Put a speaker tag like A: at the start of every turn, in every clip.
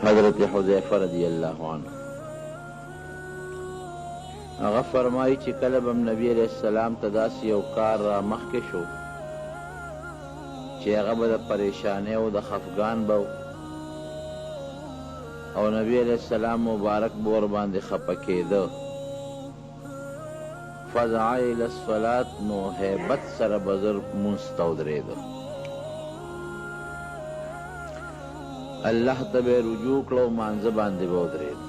A: حضرت حذیفه رضی اللہ عنہ هغه فرمایي چې کله به نبی علیہ السلام ته داسې یو کار را مخکې شو چې هغه به د پریشانۍ او د خفګان به او نبی علیہ السلام مبارک به ورباندې خفه کېده فزع الی الصلاة نو هیبت سره به زر لمونځ ته ودرېده الله ته به رجوع کړه او مانځه باندې به ودرېد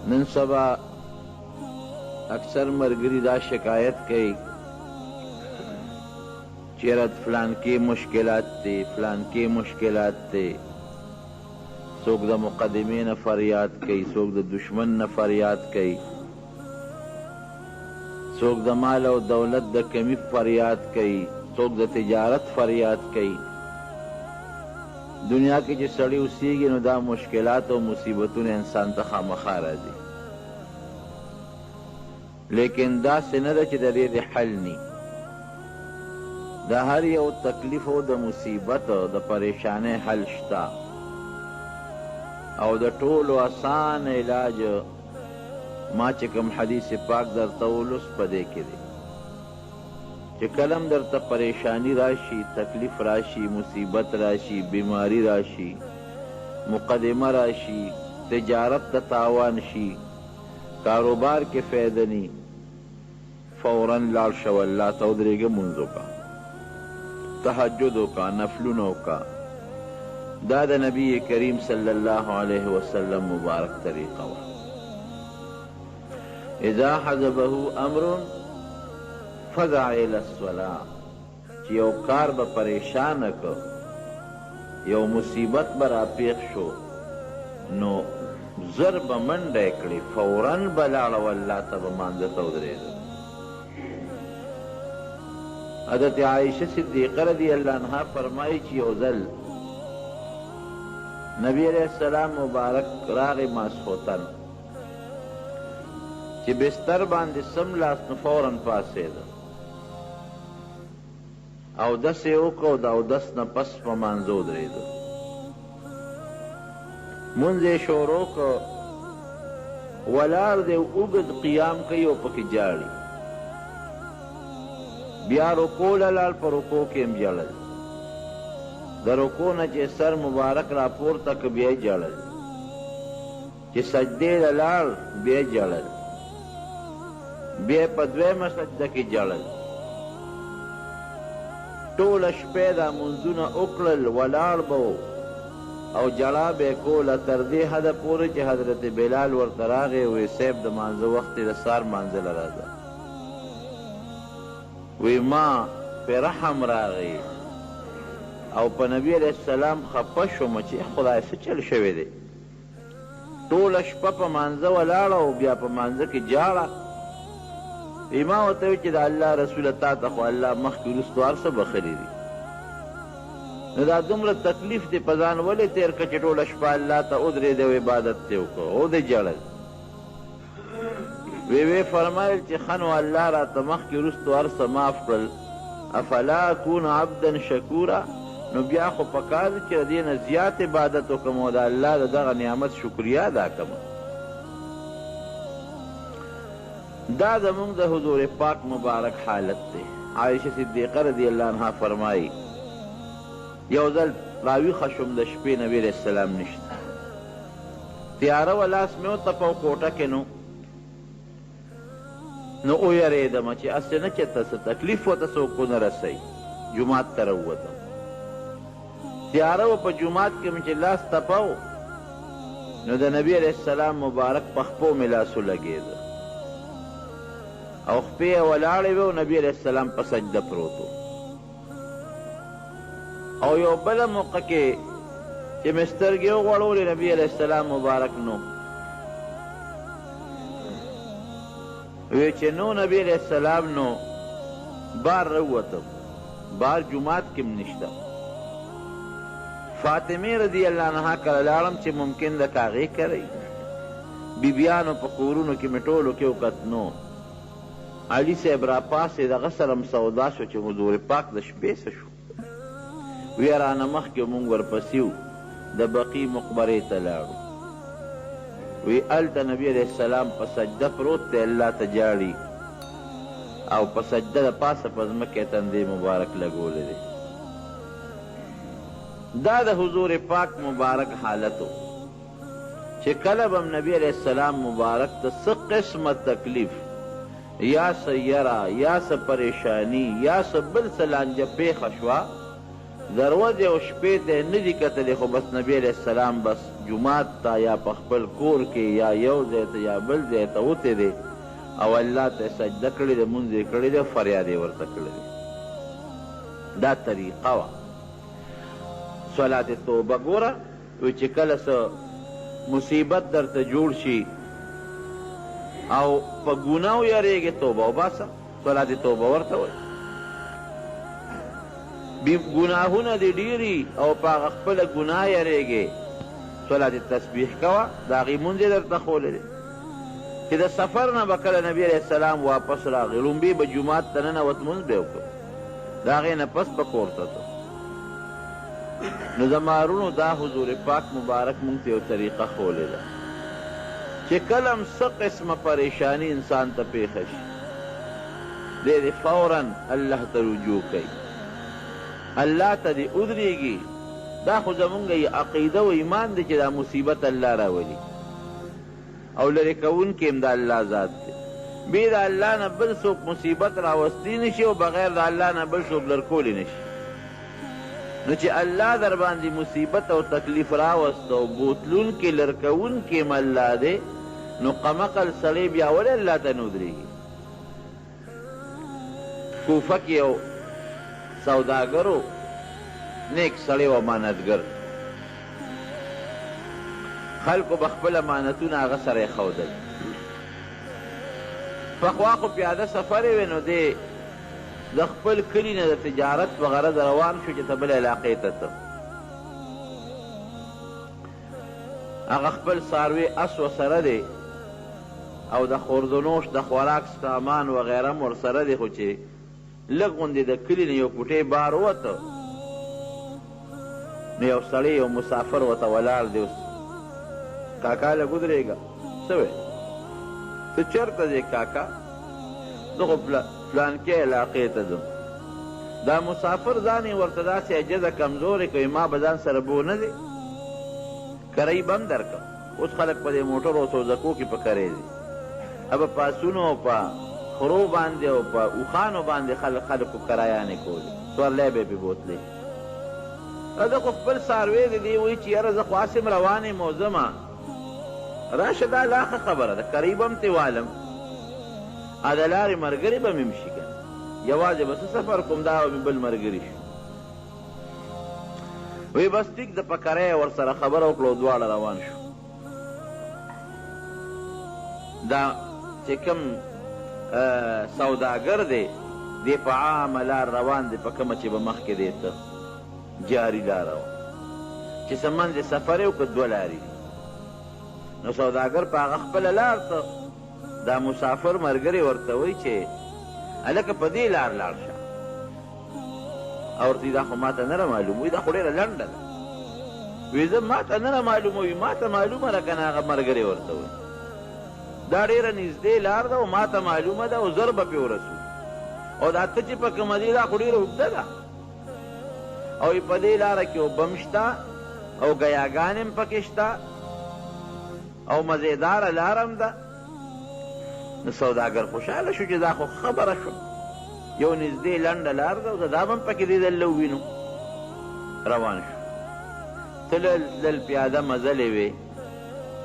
A: نن سبا اکثر ملګري دا شکایت کوي چې رد فلان کې مشکلات دي فلان کې مشکلات دي څوک د مقدمې نه فریاد کوي څوک د دشمن نه فریاد کوي څوک د مال او دولت د کمی فریاد کوي څوک د تجارت فریاد کوي دنیا کې چې سړی اوسېږي نو دا مشکلات او مصیبتونه انسان ته خامخا راځي لیکن داسې نه ده چې د دې حل ني د هر یو تکلیف او د مصیبت او د پریشانۍ حل شته او د ټولو آسان علاج ما چې کوم حدیث پاک درته ولوست په دې کې دی چې کلم درته پریشانی راشي تکلیف راشي مصیبت راشي بیماری راشي مقدمه راشي تجارت ته تاوان شي کاروبار کې فایده نی فوراً لاړ شو الله ته ودرېږه مونځ وکړه تهجد وکړه نفلونه وکړه دا د نبی کریم صلی الله علیه وسلم مبارک طریقه وه اذا حزبه امر فزع الى الصلاة چې یو کار به پریشانه که یو مصیبت به راپیښ شو نو زر به منډه کړي فوراً به لاړه و الله ته به مانځه ته ودرېده حضرت عائشہ صدیقه رضی اللہ عنہا فرمائی چې یو ځل نبی علیہ السلام مبارک راغی ماسخوتن چې بستر باندې سم لاس نو فوراً پاسېده اودس یې وکړ او د اودس نه پس په مانځه ودرېده مونځ یې شروع کړ ولاړ دی اوږد قیام کوي او پکې جاړي بیا رکوع له لاړ په رکوع کې هم ژړل د رکوع نه چې سر مبارک راپورته کړ بیا یې ژړل چې سجدې له لاړ بیا یې ژړل بیا په دویمه سجده کې ژړل ټوله شپې دا مونځونه وکړل ولاړ به او جړا به یې کوله تر دې حده پورې چې حضرت بلال ورته راغی وی صیب د مانځه وخت یې د سهار مانځله راځه وی ما پې رحم راغی او په نبی علیہ السلام خفه شوم چې خدای څه چل شوی دی ټوله شپه په مانځه ولاړه او بیا په مانځه کې جاړه ما ورته وی چې د الله رسوله تا ته خو الله مخکې وروستو هر څه بخلي دي نو دا دومره تکلیف دی په ځان ولې تېر کړه چې ټوله شپه الله ته ودرېدی او عبادت دې وکړه او دې ژړل وی فرمایل چې ښه نو الله راته مخکې وروستو هر څه معاف کړل افلا اکون عبدا شکورا نو بیا خو پکار دی چې د دې نه زیات عبادت وکړم او د الله د دغه نعمت شکریه ادا کړم دا زمونږ د حضور پاک مبارک حالت دی عائشہ صدیقه رضی اللہ عنہا فرمائی یو ځل راویښه شوم د شپې نبی علیہ السلام نشته تیاره و لاس مې وتپه کوټه کې نو ویرېدمه چې هسې نه چې ته څه تکلیف ورته څوک ونه رسوي جومات ته راووتم تیاره و په جومات کې مې چې لاس تپه نو د نبی علیہ السلام مبارک په خپو مې لاسو لګېده او خپې یې ولاړې وې او نبی علیہ السلام په سجده پروت او یو بله موقع کې چې مې سترګې وغوړولې نبی علیہ السلام مبارک نو وی چې نو نبی علیہ السلام نو بار راووتم بار جومات کې م نشته فاطمه رضی اللہ عنہا کله لاړم چې ممکن د کاغې کوي بیبیانو په کورونو کې مې ټولو کې وکتنو علي صاحب راپاسې دغه سره م سودا شو چې حضور پاک د شپې څه شو وی رانه مخکې مونږ ورپسې وو د بقی مقبرې ته لاړو. وی هلته نبي علیه السلام په سجده پروت دی، الله ته جاړي او په سجده د پاسه په ځمکه یې تندی مبارک لګولی دی. دا د حضور پاک مبارک حالت و چې کله به نبی علیه السلام مبارک ته څه قسمه تکلیف یا څه یره یا څه پریشانی یا څه بل څه لانجه پیښه شوه، دروازې او شپې ته یې نه دي کتلې، خو بس نبی علیه السلام بس جومات ته یا په خپل کور کې یا یو ځای ته یا بل ځای ته وتی دی او الله ته سجده کړې ده، مونځ یې کړی دی، فریاد یې ورته کړی دی. دا طریقه وه. صلات توبه ګوره، وی چې کله څه مصیبت درته جوړ شي او په ګناو یریږې توبه وباسه، صلات توبه ورته وایي. ګناهونه دې ډېري او په هغه خپله ګناه یریږې، صلات تسبیح کوه، د هغې مونځ یې درته ښولی دی. چې د سفر نه به کله نبي علیه السلام واپس راغی، لومبي به جومات ته ننوت، مونځ به یې وکړ، د هغې نه پس به کور ته ته. نو زمارونو دا حضور پاک مبارک مونږ ته یو طریقه ښولی ده چې کله هم څه قسمه پریشانی انسان ته پیښه شي، دی دې فوراً الله ته رجوع کوي، الله ته دې ودرېږي. دا خو زمونږ عقیده و ایمان دی چې دا مصیبت الله راولي او لرې کوونکی هم د الله ذات دی. بې د الله نه بل څوک مصیبت راوستی نشي او بغیر د الله نه بل څوک لرکولی نشي. نو چې الله در باندې مصیبت او تکلیف راوست او بوتلونکي لرکوونکي هم الله دی، نو قمقل سړی بیا ولې الله ته نه ودرېږي. کوفه کې یو سوداګر و، نیک سړی و، امانتګر. خلکو به خپل امانتونه هغه سره یې ښودل. پخوا خو پیاده سفر یې وی، نو دی د خپل کلي نه د تجارت په غرض روان شو چې ته بل علاقې ته ته. هغه خپل څاروي اس ورسره دی او د خوردنوش د خوراک سامان وغیره هم ورسره دی، خو چې لږ غوندې د کلي نه یو کوټې بار ووته، نو یو سړی یو مسافر ورته ولاړ دی. اوس کاکا لږ ودرېږه. څه وی؟ ته چېرته ځې کاکا؟ زه خو فلانکې علاقې ته ځم. دا مسافر ځان یې ورته داسې عجزه کمزورې کوي، ما به ځان سره بو نه دی، کرۍ به هم درکړم. اوس خلک په دې موټرو او سوزکو کې په کرۍ دي، ابه په اسونو او په خرو باندې او په اوښانو باندې خلکو کرایانې کولې، سورلی به یې پې بوتلې. زه خو خپل څاروی دی، دی وایي چې یاره زه خو هسې م روان یم او ځمه، راشه دا لا ښه خبره ده، کرۍ به هم ترې والم، د لارې ملګري به مې هم شي که نه، یوازې به څه سفر کوم، دا به مې بل ملګري شي. وی بس ټیک د په کرۍ ورسره خبره وکړه او دواړه روان شو. دا چې کوم سوداګر دی، دی په عامه لار روان دی، په کومه چې به مخکې دی ته جاري لاره وه چې څه منځ سفر یې وکړه، دوه لارې دي. نو سوداګر په هغه خپله لار ته، دا مسافر ملګری ورته وایي چې هلکه په دې لار لاړ شه، او ورته دا خو ما ته نه معلوم وي، دا خو ډېره لنډه ده. وایي زه ما ته نه معلوموي، ما ته معلومه ده که نه، هغه ملګری ورته وایي دا ډېره نږدې لار ده او ما ته معلومه ده او زر به پرې ورسو، او دا ته چې په کومه دي دا خو ډېره اوږده ده، او په دې لاره کې اوبه هم شته او ګیاګانې هم پکې شته او مزېداره لاره هم ده. نو سوداګر خوشحاله شو چې دا خو خبره شو، یو نږدې لنډه لار ده او دا به هم پکې دې دله ووینو. روان شو، تلل پیاده مزلې وې،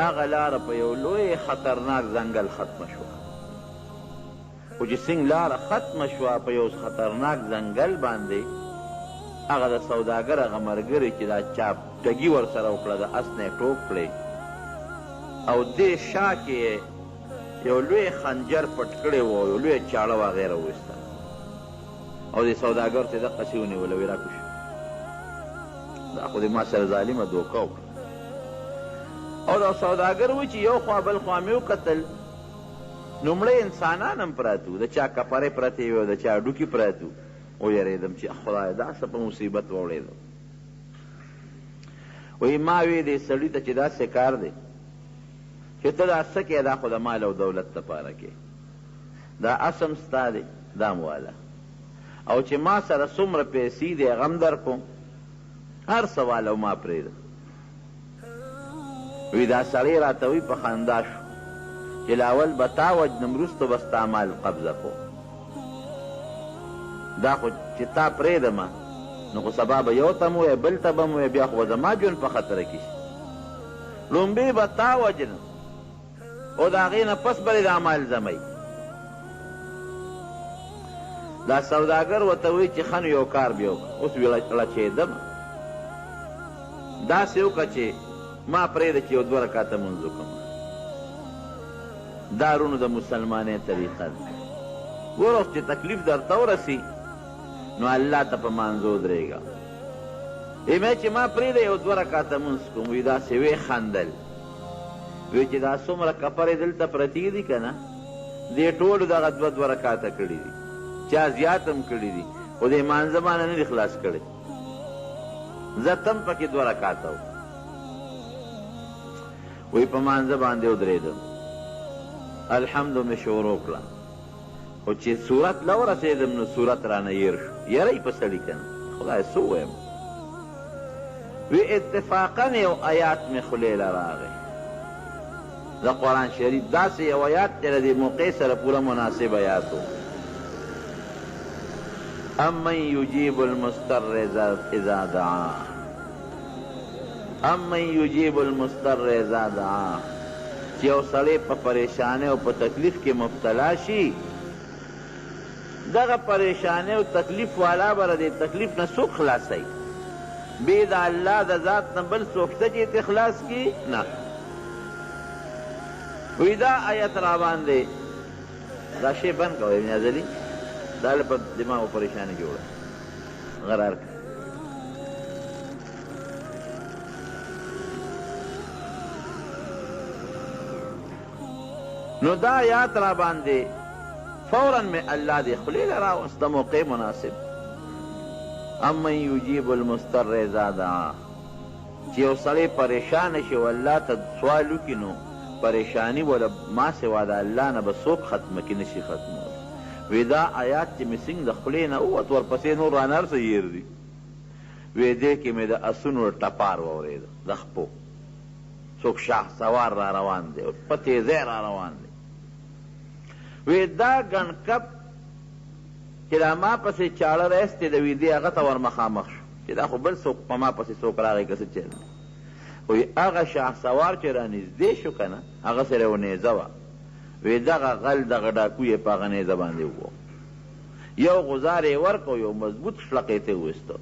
A: هغه لاره په یو لوی خطرناک ځنګل ختمه شوه. خو چې څنګه لاره ختمه شوه په یو خطرناک ځنګل باندې، هغه د سوداګر هغه ملګري چې دا چاپټګي ورسره وکړه، د اس نه یې ټوپ کړی او دې شا کې یو لوی خنجر پټ کړی و، یو لوی چاړه هغې راوویسته او دې سوداګر ته یې دقسې ونیوله، ویې راکوشه، دا خو دې ما سره ظالمه دوکه وکړه. او دا سوداګر وایي چې یو خوا بل خوا مې وکتل، لومړی انسانان هم پراته وو، د چا کپرې پرتې وې او د چا ډوکي پراته وو. ویرېدم چې خدای دا څه په مصیبت واوړېدم. وی ما وی دې سړي ته چې داسې کار دی چې ته دا څه کې دا خو د مال او دولت دپاره کې دا اسم ستا دی دا مواله او چې ما سره څومره پیسې دی غم در کوم هر سوال او ما پرېږده وی دا سړی راته وی په خندا شو چې لاول به تا وجنم وروسته به ستا مال قبضه کو دا خو چې تا پرېږدمه نو خو سبا به یو ته م ووایې بل ته به م ووایې بیا خو به زما ژوند په خطره کې شي لومبې به تا وجنم او د هغې نه پس به دا مال زمی دا سوداګر ورته وایي چې ښه نو یو کار بیا وکړه اوس لچېدمه داسې وکړه چې ما پرېږده چې یو 2 رکاته لمونځ وکړم دا رونو د مسلمانۍ طریقه ده ګوره اوس چې تکلیف درته ورسي نو الله ته په مانځو درېږه ایمه چې ما پرېږده یو 2 رکاته لمونځ کوم وی داسې ویې خندل وی چې دا څومره کپرې دلته پرتې دي که نه دې ټولو دغه 2 رکاته کړي دي چا زیات هم کړي دي خو دې مانځه مانه نه دي خلاص کړی زه تم پکې 2 رکاته و وی په مانځه باندې ودرېدم الحمد مې شروع کړه خو چې صورت له ورسېدم نو صورت رانه هېر شو یری په سړي که نه خدای څه ووایم وی اتفاقا یو آیات مې خولې له راغی د قرآن شریف داسې یو آیات چې د دې موقع سره پوره مناسب آیات و امن یجیب المضطر اذا دعاه امن یجیب المضطر اذا دعاه چې یو سړی په پریشانۍ او په تکلیف کې مبتلا شي دغه پریشانۍ او تکلیف والا به د دې تکلیف نه څوک خلاصوي بې د الله د ذات نه بل څوک شته چې ته خلاص کړي نه وی دا آیت را باندې دا شی بند کوئ ابن ازلي دا له په دماغ پریشاني جوړه غرار نو دا آیات را باندې فوراً میں اللہ دے خلی لرا وسط موقع مناسب امن یجیب المضطر اذا دعا چې یو سړی پریشان شي او الله ته سوال وکړي نو پریشانی ولا ما سوا د الله نه به څوک ختمه کې نشي ختمولی وی دا آیات چې مې څنګه د خولې نه ووت ورپسې نور رانه هر څه هېر دي وی دې کې مې د اسونو ټپار واورېده د خپو څوک شاه سوار را روان دی په تیزۍ را روان دی وی دا ګڼکپ چې دا ما پسې چاړه رایستې د ویدې هغه ته ور مخامخ شو چې دا خو بل څوک په ما پسې څوک راغی که څه چل وی هغه شاه سوار چې را نږدې شو که نه هغه سره یو نیزه وه وی دغه غل دغه ډاکو یې په هغه نیزه باندې ووه یو غزار یې ورکړو یو مضبوط شلقې ته وویسته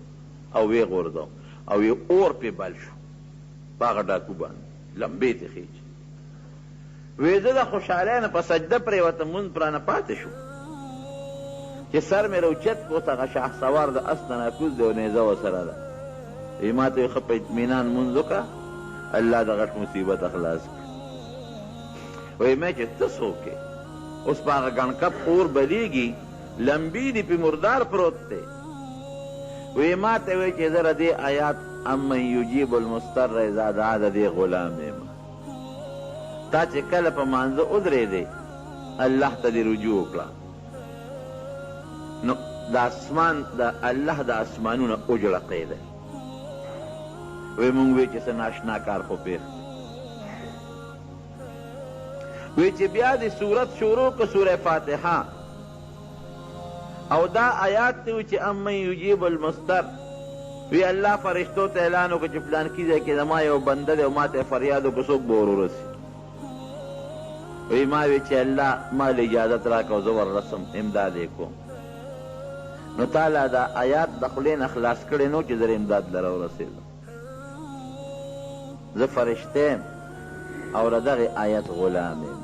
A: او ویې غورځو او یې اور پې بل شو په هغه ډاکو باندې لمبې ته خیچ وی زه د خوشحالۍ نه په سجده پرېوتم مونځ پرانه پاتې شو چې سر مې روچت اوس هغه شاه سوار د اس نه ناکوز دی او نیزه ورسره ده وی ما ته ښه په اطمینان مونځ وکړه الله د غټ مصیبت خلاص کړه وی مې چې ته څوک یې اوس په هغه ګڼکپ اور بلیږي لمبي دي پې مردار پروت دی وی ما ته وی چې زه د دې آیات امن یجیب المضطر اذا دعا د دې غلام یم تا چې کله په مانځه ودرېدې الله ته دې رجوع وکړه نو د اسمان د الله د اسمانونه وجړقېدل وی مونږ وی چې څه ناشنا کار خو پېښ وی چې بیا دې صورت شروع که سوره فاتحه او دا آیات ته وی چې امن یجیب المضطر وی الله فرشتو ته اعلان وکړه چې فلانکي ځای کې زما یو بنده دی او ما ته فریاد وکړه څوک به ور ورسي وی ما وی چې الله ما له اجازت راکړه او زه وررسم امداد یې کوم نو تعالی دا آیات د خولې نه خلاص کړی نو چې زه امداد لره ورسېدم زه فرشته یم او د دغې آیت غلام یم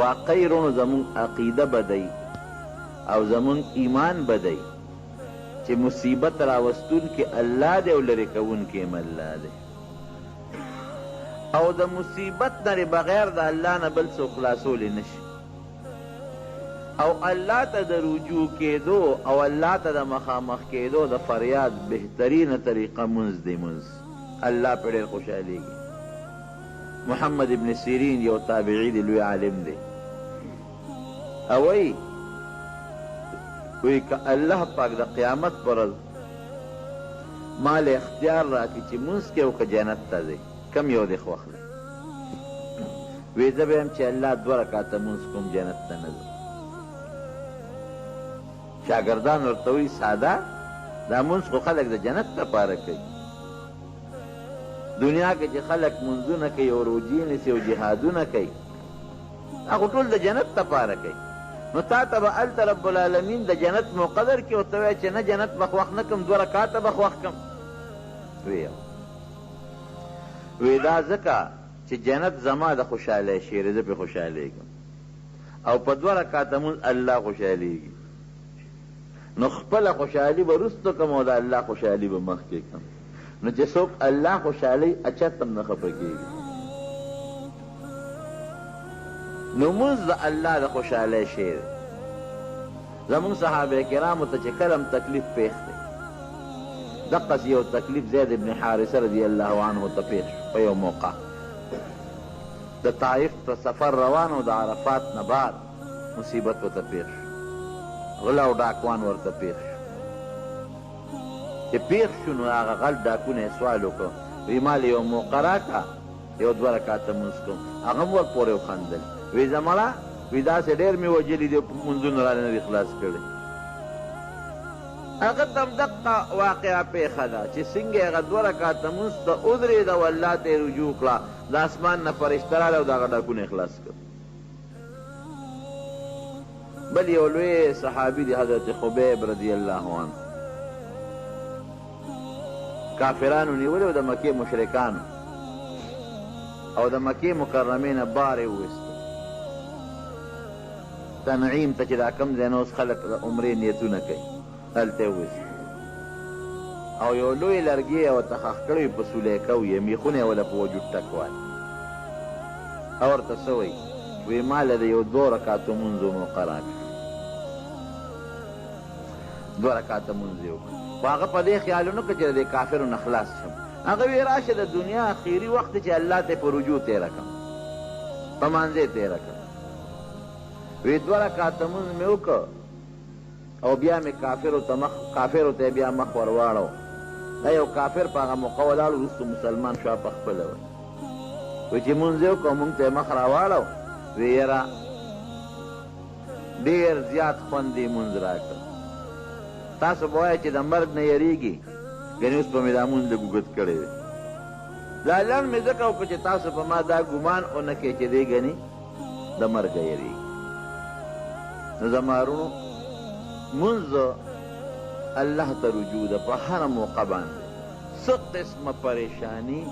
A: واقعي رونو زمونږ عقیده بدی او زمونږ ایمان بدی چې مصیبت راوستونکي الله دی او لرې کوونکي هم الله دی او د مصیبت نه بغیر د الله نه بل څوک خلاصولی نشي او الله ته د رجوع کېدو او الله ته د مخامخ کېدو د فریاد بهترینه طریقه منځ دی منځ. الله پې ډېر خوشحالېږي. محمد ابن سیرین یو تابعی دی، لوی عالم دی، او وی که الله پاک د قیامت پر ورځ ما له اختیار راکړي چې منځ کې او که جنت ته ځئ، کم یو دی خوښ دی؟ وی زه به یم چې الله 2 رکعته منځ کوم، جنت ته نه ځم. شاګردان ورته وایي ساده دا منځ خو خلک د جنت لپاره کوي. دنیا کې چې خلک منځونه کوي او روجې نیسي او جهادونه کوي، هغه ټول د جنت لپاره کوي. نو تا ته به هلته رب العالمین د جنت مقدر کړي او ته وایې چې نه جنت به خوښ نه کړم، 2 رکعته به خوښ کړم. وی دا ځکه چې جنت زما د خوشحالۍ شی دی، زه پې خوشحالېږم، او په 2 رکعته مونځ الله خوشحالېږي. نو خپله خوشحالي به وروسته کړم او د الله خوشحالي به مخکې کړم. نو چې څوک الله خوشحالوي اچت هم نه خفه کېږي. نو مونځ د الله د خوشحالۍ شی دی. زمونږ صحابه کرامو ته چې کله هم تکلیف پېښ دی، دقسې یو تکلیف زید ابن حارثه رضی الله عنه ته پېښ شو په یو موقع. د طائف ته سفر روان و، د عرفات نه بعد مصیبت ورته پېښ شو، غله او ډاکوان ورته پېښ شو. چې پېښ شو نو هغه غل ډاکونه یې سوال وکړ، وی ما له یو موقع راکړه، یو 2 رکعته مونځ کوم. هغه هم ورپورې وخندل، وی زه مړه وی داسې ډېر مې وجلي دي، مونځونه رانه نه دي خلاص کړي. هغه ته هم دقه واقعه پېښه ده چې څنګه یې هغه 2 رکعته مونځ ته ودرېده او الله ته یې رجوع کړه، د اسمان نه فرشته راغله او د هغه ډاکونه یې خلاص کړ. بل یو لوی صحابي دی حضرت خبیب رضی الله عنه، کافرانو نیولې و د مکې مشرکانو، او د مکې مکرمې نه بار یې وویسته تنعیم ته چې دا کوم ځای نه اوس خلک د عمرې نیتونه کوي، هلته یې وویسته. او یو لوی لرګي یې ورته ښخ کړی په سولیکه یې میخونه یې وله په وجود ټکوال. او ورته څه وایي؟ وی ما له د یو 2 رکعتو مونځو موقع راکړه، 2 رکعته مونځ یې وکړه. خو هغه په دې خیال ونه کړه چې د دې کافرو نه خلاص شم. هغه وی راشه د دنیا اخري وخت چې الله ته په رجوع تېره کړم، په مانځې تېره کړم. وی 2 رکعته مونځ مې وکړ او بیا مې کافرو ته بیا مخ ور واړو. دا یو کافر په هغه موقع ولاړ، وروسته مسلمان شو په خپله وی. وی چې مونځ یې وکړو مونږ ته یې مخ را واړو، وی یاره ډېر زیات خوند یې مونځ راکړ. تاسو به وایئ چې د مرګ نه یېرېږي، ګنې اوس به مې دا مونځ لږ اوږد کړی دی. دا لنډ مې ځکه وکړو چې تاسو په ما دا ګمان ونه کړئ چې دی ګنې د مرګه یېرېږي. نو زما وروڼو مونځ الله ته رجوع ده په هره موقع باندې. څه قسمه پریشانی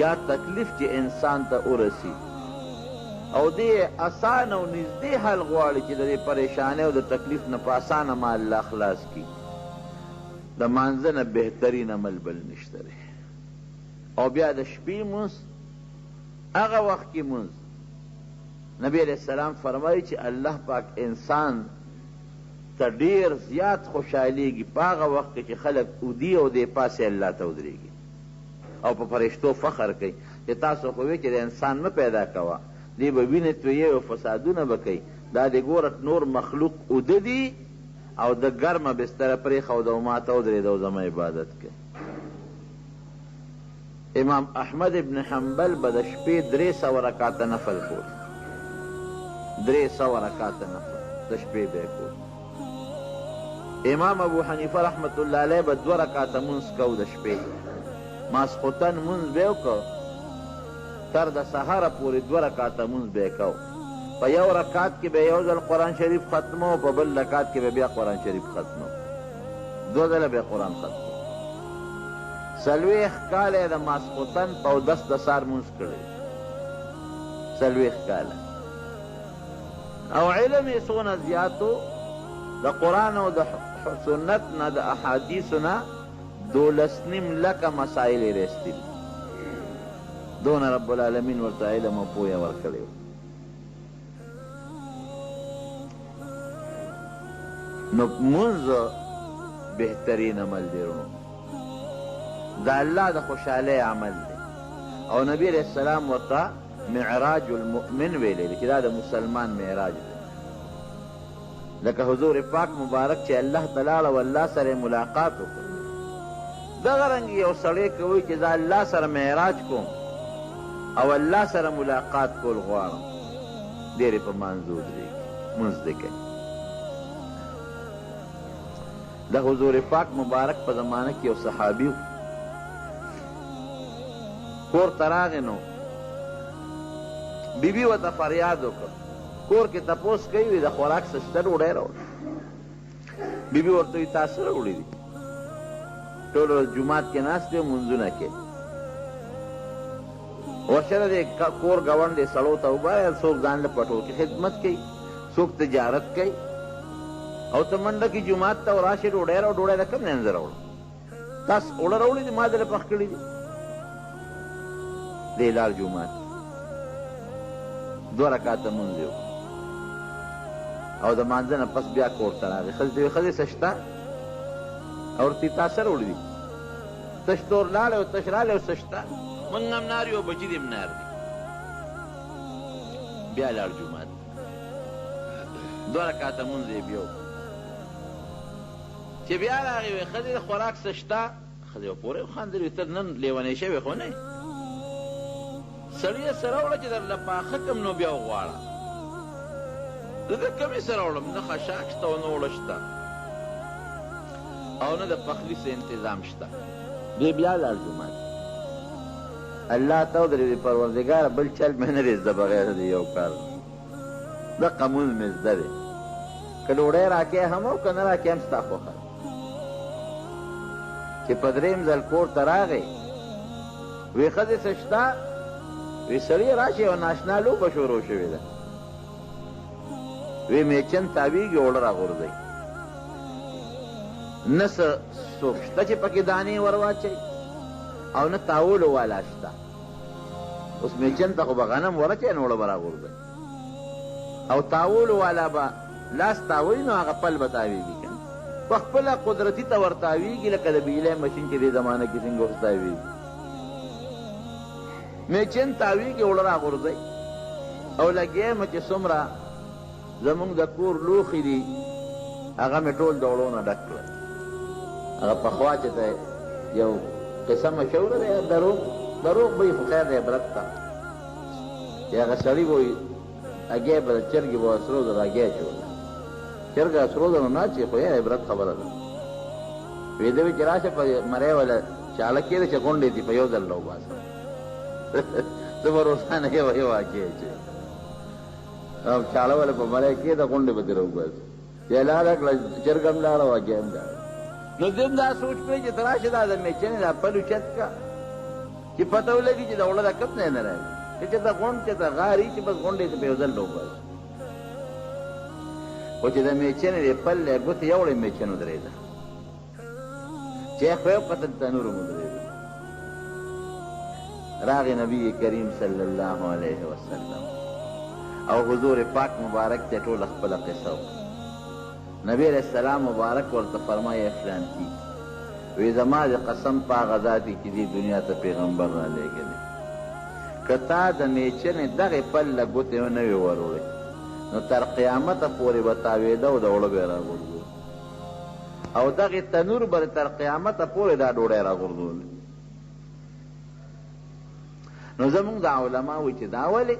A: یا تکلیف چې انسان ته ورسي او دې اسان او نږدې حل غواړي چې د دې پریشانۍ او د تکلیف نه په اسانه ما الله خلاص کړي، د مانځه نه بهترین عمل بل نشته دی. او بیا د شپې مونځ، هغه وخت کې مونځ نبی علیہ السلام فرمایي چې الله پاک انسان ته ډېر زیات خوشحالېږي په هغه وخت کې چې خلک ودي او دې پاسې الله ته ودرېږي او په فرشتو فخر کوي چې تاسو خو وی چې د انسان مه پیدا کوه، دی به وینې تویې او فسادونه به کوي، دا د ګوره نور مخلوق اوده دي او د ګرمه بستره پرېښوده او ما ته ودرېده او زما عبادت کوي. امام احمد ابن حنبل به د شپې 300 رکعته نفل کول، 300 رکعته نفل د شپې به یې کول. امام ابو حنیفه رحمت الله علیه به 2 رکعته مونځ کو د شپې، ماسخوتن مونځ به یې وکړو تر د سهاره پورې 2 رکعته مونځ به یې کو. په یو رکعت کې به یو ځل قرآن شریف ختمو، په بل رکعت کې به بیا قرآن شریف ختمو، 2 ځله به قرآن ختمو. 40 کاله یې د ماسخوتن په 10 د سهار مونځ کړی، 40 کاله. او علم یې څونه زیاتو، د قرآن او د سنت نه د احادیثو نه 12.5 لکه مسائل یې رایستلي، دونه رب العالمین ورته علم او پوهه ورکړې. نو منځ بهترین عمل دی ورونو، د الله د خوشحالۍ عمل دی. او نبی علیہ السلام ورته معراج المؤمن ویلی دی چې دا د مسلمان معراج دی. لکه حضور پاک مبارک چې الله تعالی او الله سره ملاقات وکړ، دغه رنګ یو سړی کوي چې دا الله سره معراج کوم او الله سره ملاقات کول غواړم، ډېرې په منظور دی منځ دی کوي. د حضور پاک مبارک په زمانه کې یو صحابي کور ته راغی، نو بیبي ورته فریاد وکړ، کور کې تپوس کوي وي د خوراک څه شته ډوډۍ راوړه. بیبي ورته وایي تا څه راوړي دي؟ ټول ورځ جومات کې ناست دی مونځونه کوي. ورسره د کور ګاونډ دی سړو ته وګوره، څوک ځان له پټو کې خدمت کوي، څوک تجارت کوي، او ته منډه کې جومات ته وراشې ډوډۍ راوړه. ډوډۍ د کوم ځای نه زه راوړم؟ تاسو اوړه راوړي دي ما دله پخ کړي دي. دی لاړ جومات، 2 رکعته مونځ یې وکړ او د مانځه نه پس بیا کور ته راغی. ښځې ته ویې ښځې څه شته؟ او ورته تا څه راوړي دي؟ تش تور لاړی او تش رالی او څه شته؟ موږ هم نار یو، بچي دې هم نار دي. بیا لاړ جومات، 2 رکعته مونځ یې بیا وکړ. چې بیا راغی ویې ښځې د خوراک څه شته؟ ښځې پورې وخندل، ویې ته نن لیونی شوې خو نه یې؟ سړیه څه راوړه چې درله پاخه کم، نو بیا وغواړه. زه د کمې څه راوړم؟ نه خشاک شته او نه اوړه شته او نه د پخلي څه انتظام شته. دی بیا لاړ جومات. الله ته ودرېدې پروردګاره بل چل مې نه دی زده بغیر د یو کار، دقه مونځ مې زده دی، که ډوډۍ راکې هم او که نه راکې هم ستا خوښه. چې په 3م ځل کور ته راغی، وی ښځې څه شته؟ وی سړی راشي او ناشنا لوبه شروع شوې ده. وی میچن تاویږي اوړه راغورځوي، نه څه څوک شته چې پکې دانې ور واچوي او نه تاولو والا شته. اوس میچن ته خو به غنم ورچوي نو اوړه به راغورځوي، او تاولو والا به لاس تاوي نو هغه پل به تاویږي که په خپله قدرتي ته ور تاویږي، لکه د بجلی مشین چې دې زمانه کې څنګه اوس تاویږي. میچن تاویږي اوړه راغورځوي او لګیا یم چې څومره زمونږ د کور لوښي دي هغه مې ټول د اوړو نه ډک کړل. هغه پخوا چې ته یو قصه مشهوره دی، دروغ به یې خو خیر دی عبرت ته، چې هغه سړي به وایي هګۍ به د چرګې به سرو زرو هګۍ اچوله، چرګه سرو زرو نه اچوي خو یې عبرت خبره ده. ویده وي چې راشه په مرۍ وله چاړه کېده چې غونډې دي په یو ځل راوباسم. زه به روزانه یو هګۍ اچوي او چاړه وله په مرۍ کېده غونډې به دې راوباسم. یا لاړه کړه چرګ هم لاړه او هګۍ هم لاړه. نو دې هم دا سوچ کړئ چې ته راشه دا د میچنې دا پل اوچت کړه چې پته ولګي چې د اوړه دا کوم ځای نه راځي، چې ته غونډ چې ته غاري چې بس غونډې ته په یو ځل راوباسي. خو چې د میچنې د پل ګوتې یوړې میچن ودرېده، چې خو یو قطر تنور هم ودرېده. راغی نبی کریم صلی الله علیه وسلم او حضور پاک مبارک ته ټول خپله قصه وکړه. نبی علیہ السلام مبارک ورته فرمایي اخلان کی وی زما د قسم په هغه ذات چې دې دنیا ته پیغمبر را لېږلی، که تا د میچنې دغې پل له ګوتې نه وي وروړې نو تر قیامته پورې به تاوېده او د اوړه به یې راغورځول او دغې تنور به تر قیامته پورې دا ډوډۍ راغورځول. نو زمونږ د علما وایي چې دا ولې؟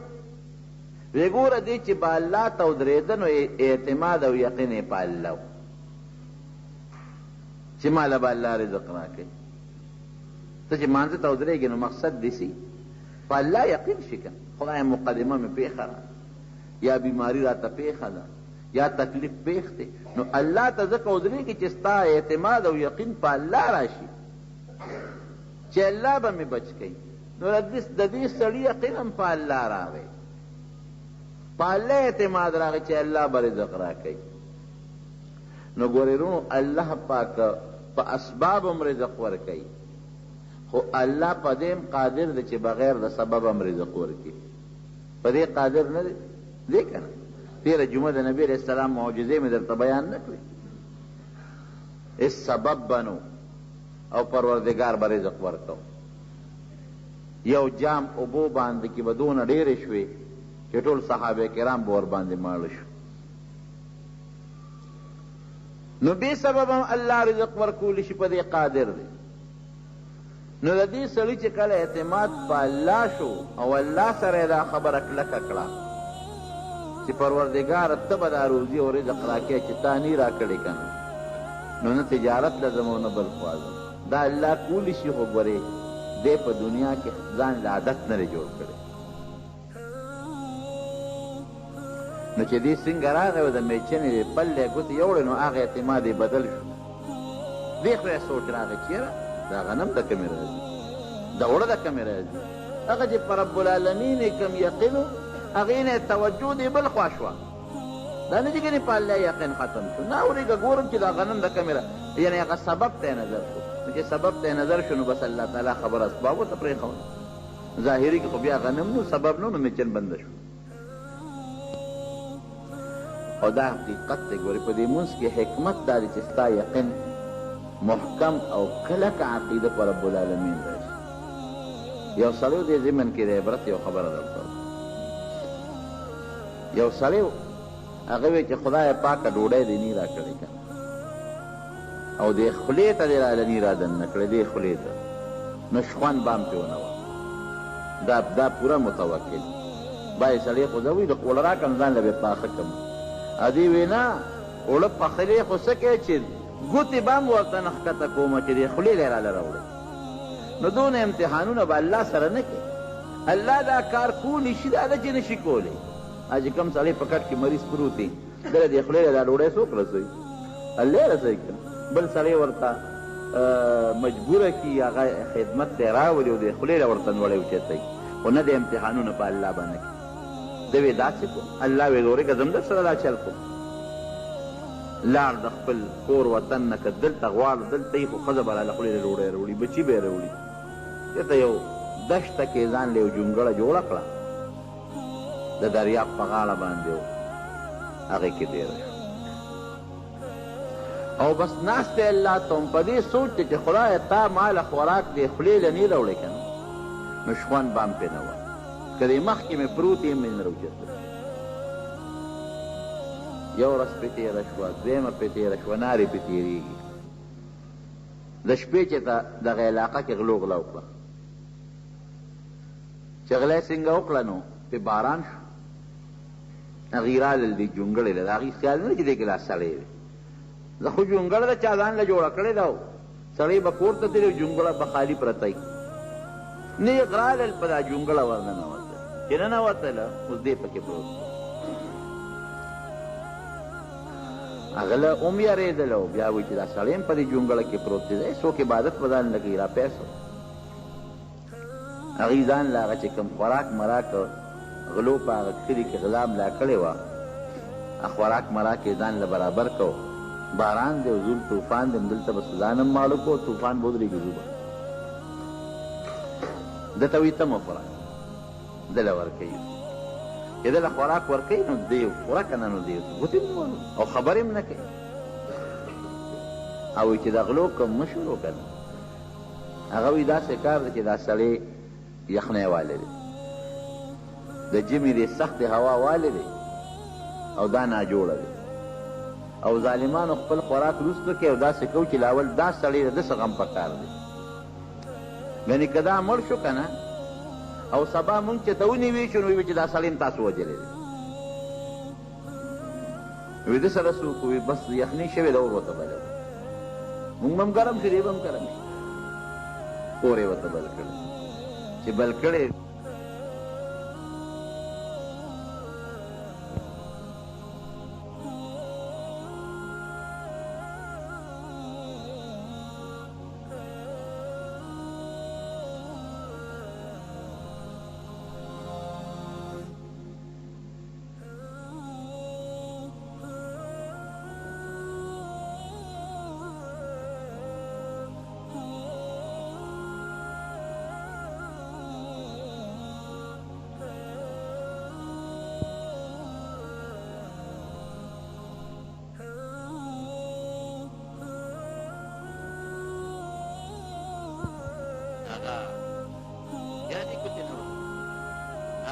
A: وی ګوره دی چې به الله ته ودرېده نو اعتماد او یقین یې په الله و چې ماله به الله رزق راکوي. ته چې مانځه ته ودرېږې نو مقصد دې سي په الله یقین شي که خدای مقدمه مې پېښه ده یا بیماري راته پېښه ده یا تکلیف پېښ دی، نو الله ته ځکه ودرېږي چې ستا اعتماد او یقین په الله راشي چې الله به مې بچ کوي. نو د دې سړي یقین هم په الله راغی، په الله اعتماد راغی چې الله به رزق راکوي. نو ګورې رونو الله پاک په اسباب هم رزق ورکوي، خو الله په دې هم قادر دی چې بغیر د سبب هم رزق ورکوي. په دې قادر نه دی که نه؟ تېره جمعه د نبي علیه السلام معجزې مې درته بیان نه کړې. اس سبب بنو او پروردگار به رزق ورکو. یو جام اوبو باندې کې به دونه ډېرې شوې چې ټول صحابه کرام به ورباندې ماړه شو. نو بې سبب هم الله رزق ورکولی شي، په دې قادر دی. نو د دې سړي چې کله اعتماد په الله شو او الله سره یې دا خبره کلکه کړه چې پروردګار ته به دا روزي او رزق راکړې چې تا نه راکړې که نه، نو نه تجارت لازم او نه بل خوا دا الله کولی شي. خو ګورې دی په دنیا کې ځان له عادت نه دی جوړ کړی. نو چې دې څنګه راغی او د میچنې د پلې ګوتې یوړې نو هغه اعتماد یې بدل شو. دې خو یې سوچ راغی چې یاره دا غنم د کمې راځي، دا اوړه د کمې راځي. هغه چې په رب العالمین یې کم یقین و هغې نه توجه دې بل خوا شوه. دا نه چې ګنې په الله یقین ختم شو، نه اورېږه ګورم چې دا غنم د کمې یعنې هغه سبب ته یې نظر شو. نو چې سبب ته یې نظر شو نو بس الله تعالی خبر اسبابو ته پرېښوله. ظاهري کې خو بیا غنم نو سبب نو میچن بنده شو. او دا حقیقت دی. ګورې په دې مونځ کې حکمت دا دی چې ستا یقین محکم او کلک عقیده پر رب العالمین راشي. یو سړی دې ضمن کې د عبرت یو خبره درته یو سړی هغه وی چې خدای پاکه ډوډۍ دې نه راکړې که او دې خولې ته دې راله نه رادننه کړې، دې خولې ته نو شخوند بام پې ونه وه. دا پوره متوکل بای سړی خو زه وی د اوړه راکړم ځان له به پاخه کړم. ادې وی نه اوړه پخلی خو څه کوې چې ګوتې به هم ورته نه ښکته کومه چې دې خولې لی راله راوړې. نو دونه امتحانونه به الله سره نه کوي. الله دا کار کولی شي، دا ده چې نه شي کولی. چې کوم سړی په کټ کې مریض پروت دی دله دې خولې له دا ډوډۍ څوک رسوي؟ الله یې رسوي که بل سړی ورته مجبوره کي هغه خدمت ته یې راولي او دې خولې له ورته نوړی اوچتوي. خو نه د امتحانونه په الله باندې کوي. ده وی داسې کو الله وی ورېږه زم در سره دا چل کوم. لاړ د خپل کور وطن نه که دلته غواړه دلته یې خو ښځه به راله خولې له ډوډۍ راوړي، بچي به یې راوړي. دلته یو دشته کې ځان له یو جونګړه جوړه کړه د دریاب په غاړه باندې و، هغې کې تېره شو. او بس ناست دی الله ته هم په دې سوچ دی چې خدایه تا ماله خوراک دې خولې له نه راوړې که نه، نو شخوند به هم پرې نه وه. که دې مخکې مې پروت یم مې نه راوچته. یو ورځ پرې تېره شوه، دویمه پرې تېره شوه، نارې پرې تېرېږي. د شپې چې ته دغه علاقه کې غلو غلا وکړه، چې غلی څنګه وکړه نو پې باران شو. هغې رالل دې جونګړې له د هغې خیال نه چې دې کې لا سړی دی. زه خو جونګړه د چا ځان له جوړه کړې ده، سړی به کور ته تللی جونګړه به خالي پرته وي. نیغ رالل په دا جونګړه ورننوتل، چې ننوتله اوس دې پکې پروت دی. هغه له هم یارېدله او بیا وایي چې دا سړی هم په دې جونګړه کې پروت دی، څوک عبادت په ځان لګوي را پیسو. هغې ځان له هغه چې کوم خوراک مراک غلو په هغه کلي کې غلا ملا کړې وه، خوراک مراک یې ځان له برابر کو. باران دی او زول طوفان دی، دلته به ځان هم ماړه کو، طوفان به ودرېږي زو به ده ته وایي ته مه خوره، دله ورکوي. چې دله خوراک ورکوي نو دی خوره که نه نو دی ګوتې او خبرې هم نه کوي. او وایي چې د غلو کوم مه شروع که نه. هغه وایي داسې کار دی چې دا سړی یخنۍ والی دی، د ژمي دی سختې هوا والی دی او دا ناجوړه دی. او ظالمانو خپل خوراک وروسته کوي او داسې کوو چې لاول دا سړی د داسې غم په کار دی. یعنې که دا مړ شو که نه او سبا مونږ چې ته ونیوي شو نو ویل چې دا سړی هم تاسو وجلی دی. وي ده سره څوک وي بس یخنۍ شوې ده اور ورته بله مونږ به هم ګرم شو دی به هم ګرم شي، اور یې ورته بل کړی چې بل کړی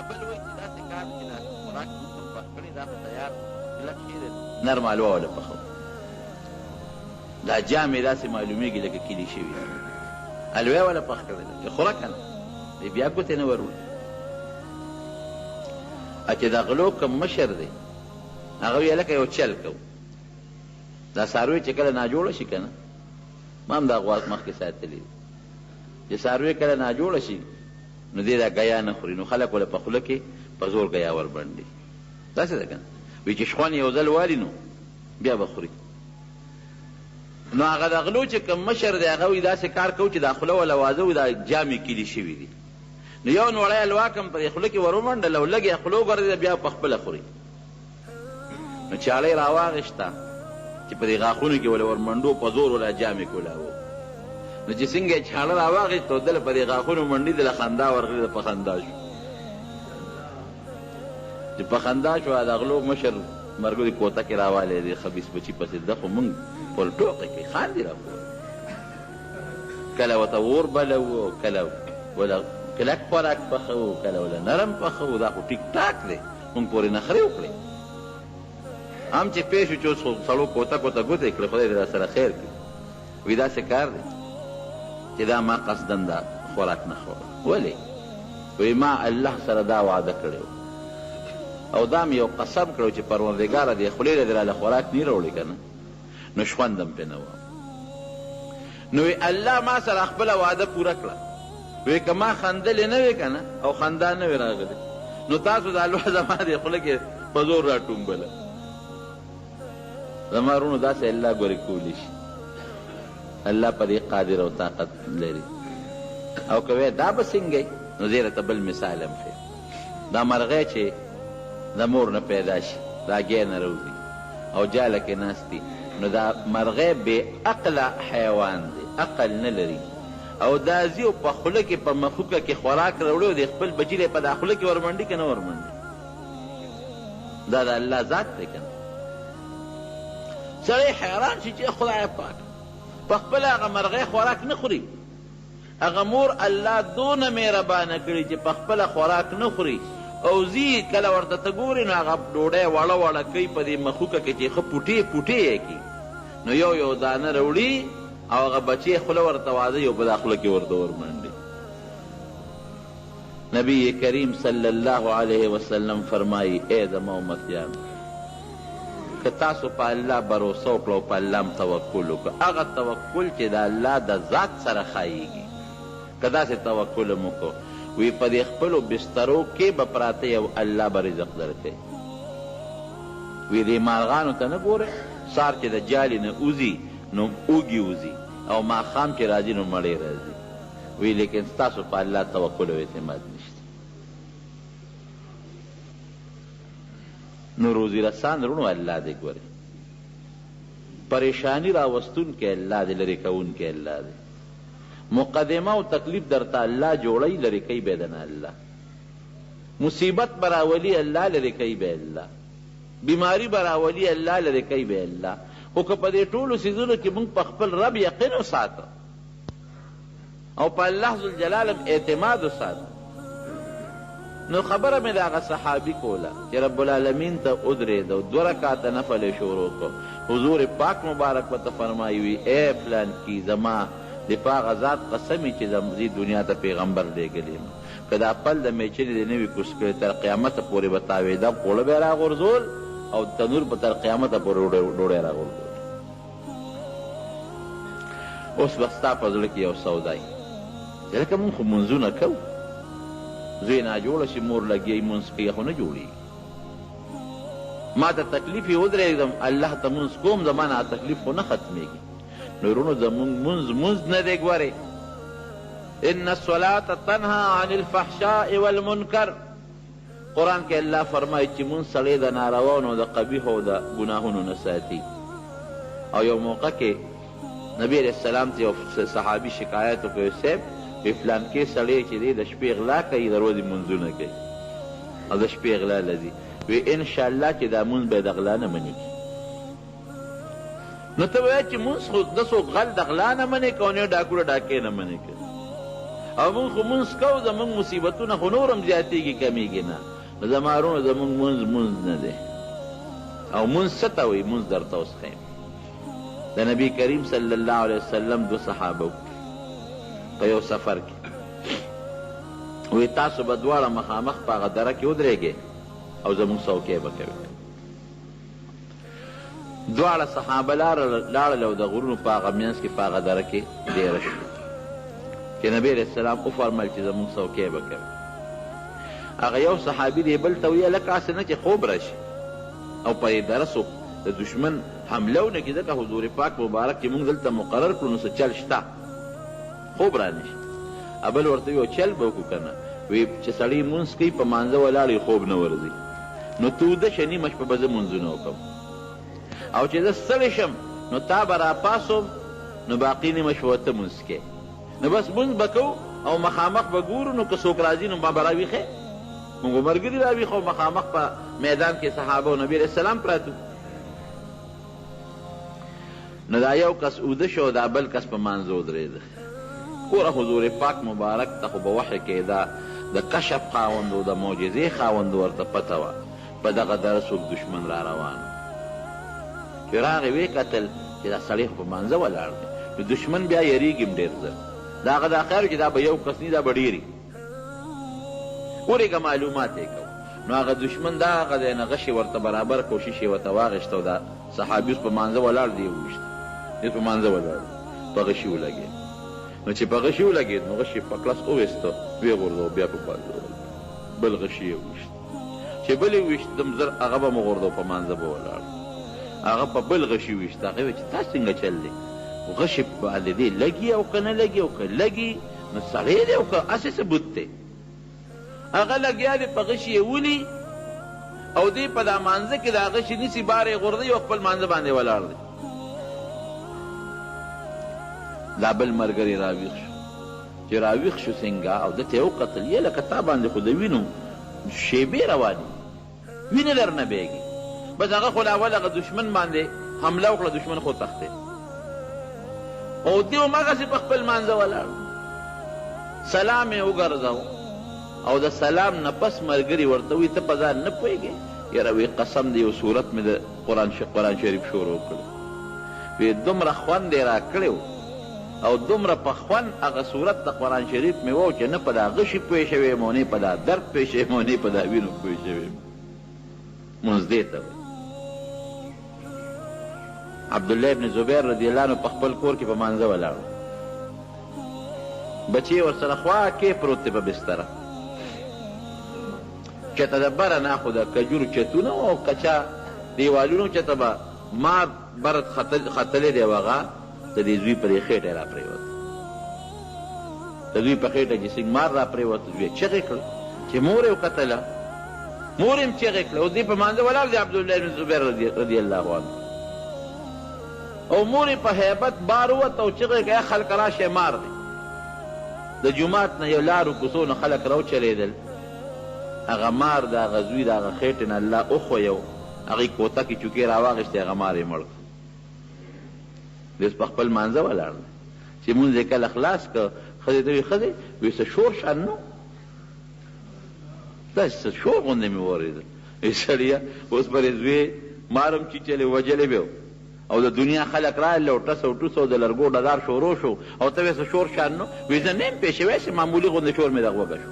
A: بل وایي چې داسې کار چې دا خوراک موږ هم پخ کړی دا خو تیار کلک شی دی نرم حلوا وله پخو دا جامې داسې معلومیږي لکه کلي شوي حلوا وله پخ کړی ده چې خوره که نه دی بیا ګوتې نه ورولي چې د غلو کوم مشر دی هغه ویې لکه یو چل کوو دا څاروی چې کله ناجوړه شي که نه ما هم دا غوا مخکې ساتلي دي چې څاروی کله ناجوړه شي نو دی دا ګیا نه خوري نو خلک وله په خوله کې په زور ګیا وربنډي داسې ده که نه وایي چې شخوان یو ځل والي نو بیا به خوري نو هغه د غلو چې کوم مشر دی هغه وایي داسې کار کوو چې دا خوله وله واځه وي دا جامې کلي شوي دي نو یو نوړی حلوا کم په دې خوله کې ور ومنډله او لږ یې خوله وګرځېده بیا په خپله خوري نو چاړی راواغېشته چې په دې غاښونو کې وله ورمنډو په زور وله جامې کولاوه نو چې څنګه یې چاړه راواغېسته او دله په دې غاښونو منډي دله خندا ورغلې ده په خندا شو چې په خندا شو د غلو مشر مرګو دې کوته کې راوالی دی خبیث بچي پسې ده خو موږ پر ټوقې کوي خاندي راپور کله ورته اور بلوو کله وله کلک خوراک پخوو کله وله نرم پخوو دا خو ټیک ټاک دی موږ پورې نخرې وکړې هم چې پېښ شو چې اوس سړو کوته کوته ګوتې کړې خدای دې راسره خیر کړي وایي داسې کار دی چې دا ما قصدن دا خوراک نه خوړه ولې وایي ما الله سره دا وعده کړی او دا مې یو قسم کړی چې پروردګاره دې خولې له دې راله خوراک نه راوړې که نه نو شخوندم پې نه وم نو وی الله ما سره خپله وعده پوره کړه وی که ما خندلې نه وې که نه او خندا نه وې راغلې نو تاسو د الله زما دې خوله کې په زور راټومبله زما وروڼو داسې الله ګورې کولی شي الله په دې قادر او طاقت لري او که وی دا به څنګه نو زه درته بل مثال هم ښیم دا مرغۍ چې د مور نه پیدا شي دا ګی نه روځي او جاله کې ناست دي نو دا مرغۍ بې عقله حیوان دی عقل نه لري او دا ځي او په خوله کې په مخوکه کې خوراک راوړي او د خپل بچي په دا خوله کې ورمنډي که نه ورمنډي دا د الله ذات دی که نه سړی حیران شي چې خدای پاک په خپله هغه مرغۍ خوراک نه خوري هغه مور الله دونه مهربانه کړي چې په خپله خوراک نه خوري او ځي کله ورته ته ګورې نو هغه ډوډۍ وړه وړه کوي په دې مخوکه کې چې ښه پوټې پوټې یې کړي نو یو یو دانه راوړي او هغه بچې خوله ورته واځي او په دا خوله کې ورته ورمنډي نبی کریم صلی الله علیه وسلم فرمایي ای زما امتیانو که تاسو په الله بروسه وکړه او په الله هم توکل وکړه هغه توکل چې د الله د ذات سره ښایېږي که داسې توکل هم وکړو وی په دې خپلو بسترو کې به پراته یو الله به رزق درکوي وی دې مارغانو ته نه ګورې سار چې د جالې نه اوځي نو اوږي اوځي او ماښام چې راځي نو مړې راځي وی لیکن ستاسو په الله توکل او اعتماد نشته نو روزي رسان رونو الله دې ګورې پریشانی راوستونکی الله دې لرې کوونکی الله دې مقدمه او تکلیف درته الله جوړی لرې کوي به دنه الله مصیبت براولی الله لرې کوي به الله بیماری براولی الله لرې کوي به الله خو که په دې ټولو څیزونو کې موږ په خپل رب یقین وساته او په الله ذوالجلال هم اعتماد وساته نو خبره مې د هغه صحابي کوله چې رب العالمین ته ودرېد او 2 رکعاته نفل یې شروع کړ حضور پاک مبارک ورته فرمایي وي ای فلان کی زما د پاغه ذات قسمي چې زموږ دنیا ته پیغمبر لېږلی یم که دا پل د میچنې دې نه وي کوز کړی تر قیامته پورې به تاوېده خوړه به یې راغورځول او تنور به تر قیامته پورې ډوډۍ راغورځول اوس به ستا په زړه کې یو سودای چې لکه مونږ خو منځونه کوو زوی ناجوړه شي مور لګیایي مونځ کوي خو نه جوړېږي ما ته تکلیف یې ودرېږدم الله ته مونځ کوم زما نه تکلیف خو نه ختمېږي نو وروڼو زمونږ مونځ نه دی ګورې ان الصلاة تنهى عن الفحشاء والمنکر قرآن کې الله فرمایي چې مونځ سړی د نارواو د قبیحو او د ګناهونو نه ساتي او یو موقع کې نبی علیه السلام ته یو صحابي شکایت وکړ صاحب فلانکې سړی چې دی د شپې غلا کوي د ورځې مونځونه کوي او د شپې غلا لذي وی انشاءالله چې دا مونځ به د غلا نه منې نو ته وایه چې مونځ خو د څوک غل د غلا نه منې کوي او نه ډاکو ډاکې نه منې کوي او مونږ خو مونځ کوو زمونږ مصیبتونه خو نور هم زیاتېږي کمیږي نه نو زمارونه زمونږ مونځ نه دی او مونځ څه ته وایي مونځ درته اوس ښیم د نبي کریم صلی الله علیه وسلم 2 صحابه په یو سفر کې وی تاسو به دواړه مخامخ په هغه دره کې ودرېږئ او زمونږ څوکۍ به کوئ دواړه صحابه لاړل او د غرونو په هغه منځ کې په هغه دره کې دېره شول چې نبي علیه السلام وفرمیل چې زمونږ څوکۍ به کوئ هغه یو صحابي دی بل ته ویل لکه هسې نه چې خوب راشي او په دې دره څوک د دشمن حمله ونه کړي ځکه حضور پاک مبارک چې مونږ دلته مقرر کړو نو څه چل شته خوب رانشي ابل ورته یو چل به وکړو که نه وی چې سړی مونځ کوي په مانځه ولاړ خوب نه ورځي نو ته وده شه نیمه شپه به زه مونځونه وکړم او چې زه ستړی شم نو تا به راپاڅوم نو باقي نیمه شپه ته مونځ کوې نو بس مونځ به کوو او مخامخ به ګورو نو که څوک راځي نو ما به راویښې مونږ ملګري راویښو مخامخ په میدان کې صحابه او نبي علیه السلام پراتو نو دا یو کس اوده شو دا بل کس په مانځه ودرېده ګوره حضور پاک مبارک ته خو به وحی کې دا د کشف خاوند و د معجزې خاوند ورته پته وه په دغه دره څوک دشمن را روان چې راغې ویې کتل چې دا سړی خو په مانځه ولاړ دی نو دشمن بیا یریږي هم ډېر زر د هغه دا خیر چې دا به یو کس نی دا به ډېري ورېږه معلومات یې کوو نو هغه دشمن دا هغه دی نغشې ورته برابر کوشش یې ورته واغېسته او دا صحابي اوس په مانځه ولاړ دی یې وویشته دې په مانځه ولاړ په غشي ولګېد نو چې په غشي ولګېد نو غشي په کلس وویسته ویې غورځو بیا په مانځه بل غشي یې وویشت چې بل یې وویشتم زر هغه به مو غورځو په مانځه به ولاړ هغه په بل غشي وویشت هغې ویل چې تا څنګه چل دی غشي باندې دی لګي او که نه لګي او که لګي نو سړی دی او که هسې څه بوت دی هغه لګیا دی په غشي یې ولي او دی په دا مانځه کې د هغه غشي نیسي بار یې غورځوي او خپل مانځه باندې ولاړ دی دا بل ملګری راویښ شو چې راویښ شو څنګه او ده ته یې وکتل یې لکه تا باندې خو د وینو شیبې روانې وینې در نه بیږي بس هغه خو اول هغه دشمن باندې حمله وکړه دشمن خو تښتېد او دی هماغسې په خپل مانځه ولاړ سلام یې وګرځاو او د سلام نه پس ملګري ورته وي ته په ځان نه پوهېږې یاره وی قسم دی یو صورت مې د قرآن شریف شروع کړی وی دومره خوند یې را کړی او دومره په خوند هغه صورت د قرآن شریف مې و چې نه په دا غشي پوه شوی یم او نه په دا درد پوه شوی یم او نه په دا وینو پوه شوی یم مونځ دې ته وایي عبدالله ابن زبیر رضی الله عنه په خپل کور کې په مانځه ولاړ بچې ورسره خوا کې پروت دی په بستره چېرته د بره ناخو د کجورو چتونه او کچا دیوالونو چېرته به مار برد ختلی دی او هغه د دې زوی په دې خېټه را پرېوت د دوی په خېټه چې څنګه مار را پرېوت زوی چغې کړ چې مور یې وکتله مور یې هم چغې کړه او دې په مانځه ولاړ دی عبدالله بن زبیر رضی الله عنه او مور یې په هیبت بار ووت او چغې کړه خلک راشئ مار دی د جومات نه یو لارو کوڅو نه خلک راوچلېدل هغه مار د هغه زوی د هغه خېټې نه الله وښویو هغې کوته کې چوکې راواغېستې هغه مار یې مړ کړ دی اوس په خپل مانځه ولاړ دی چې مونځ یې کله خلاص کړ ښځې ته وایي ښځې وایي څه شور شان نو داسې څه شور غوندې مې واورېدل وایي سړیه اوس به یې زوی مار هم چیچلی وجلی به او د دنیا خلک راغلل او ټس او ټوس او د لرګو ډدار شروع شو او ته وایې څه شور شان نو وایي زه نه یم پېښې وایسې معمولي غوندې شور مې دغه وږه شو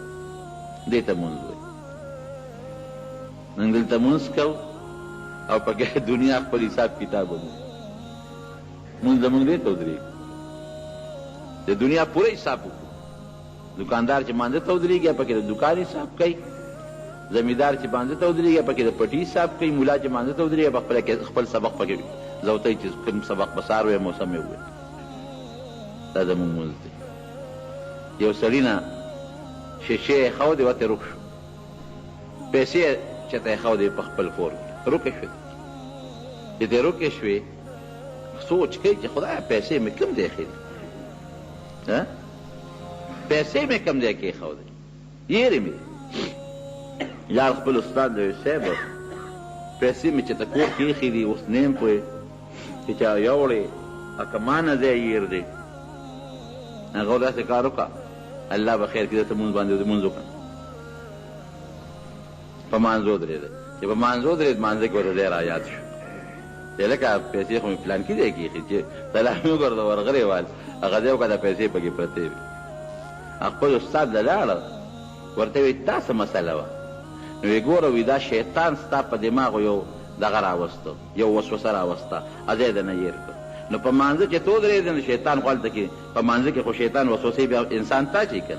A: دې ته مونځ وایي نن دلته مونځ کوو او پکې دنیا خپل حساب کتاب ومو مونږ زمونږ دې ته ودرېږي د دنیا پوره حساب وکړو دکاندار چې مانځه ته ودرېږي پکې د دکان حساب کوي زمیندار چې مانځه ته ودرېږي پکې د پټي حساب کوي ملا چې مانځه ته ودرېږي خپل سبق پکې زوتی چې کوم سبق به سهار وی موسم یې وویل دا زمونږ مونځ دی یو سړي نه شیشې یې ښودې وته روک شو پیسې چېرته یې ښودې په خپل کور کې روکې شوې چې دې روکې شوې سوچ کوي چې خدایه پیسې مې کم دی ایښې دي پیسې مې کم دی کېښودې یېرې مې لاړ خپل استاد ته وایي صاحب پیسې مې چې ته کور کې ایښې دي اوس نه یم پوهې چې چا یوړې که ما نه ځای یېر دی هغه داسې کار وکړه الله به خیر کړي درته مونځ باندې مونځ وکړه په مانځو درېده چې په مانځو درېد مانځه کې ورته ځای را یاد شو چې لکه پیسې خو مې پلان کې ځای کې ایښي چې سلام یې وکړ د ورغلی وال هغه ځای وکړه دا پیسې پکې پرتې وي خپل استاد له لاړه ورته وایي دا څه مسله وه نو یې ګوره وي دا شیطان ستا په دماغو یو دغه راوسته یو وسوسه راوسته ځای د نه هېر کړ نو په مانځه چې تو درېږې نو شیطان خو هلته کې په مانځه کې خو شیطان وسوسې بیا انسان تا چی که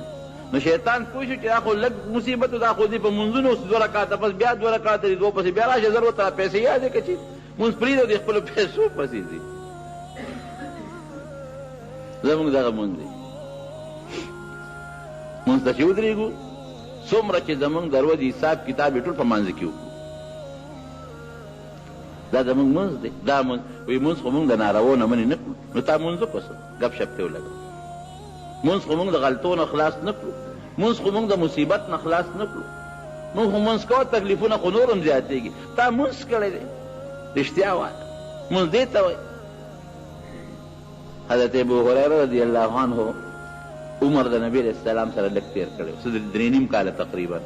A: نو شیطان پوه شو چې دا خو لږ مصیبت و دا خو دې په مونځونو اوس 2 رکاته پس بیا 2 رکاته دي 2 پسې بیا راشه زر ورته پیسې یادې که چې مونځ پرېږده د خپلو پیسو پسې ځي زمونږ دغه مونځ دی مونځ ته چې ودرېږو څومره چې زمونږ د ورځې حساب کتاب یې ټول په مانځه کې وکړو دا زمونږ مونځ دی دا مونځ وایي مونځ خو مونږ د نارواو نه منې نه کړو نو تا مونځ وکړو څه ګپ شپ ته ولګوو مونځ خو مونږ د غلطو نه خلاص نه کړو مونځ خو مونږ د مصیبت نه خلاص نه کړو مونږ خو مونځ کوو تکلیفونه خو نور هم زیاتېږي تا مونځ کړی دی رښتیا وایه مونځ دې ته وایي حضرت ابو هریره رضی الله عنه عمر د نبی علیه السلام سره لږ تېر کړی و څه 3.5 کاله تقریبا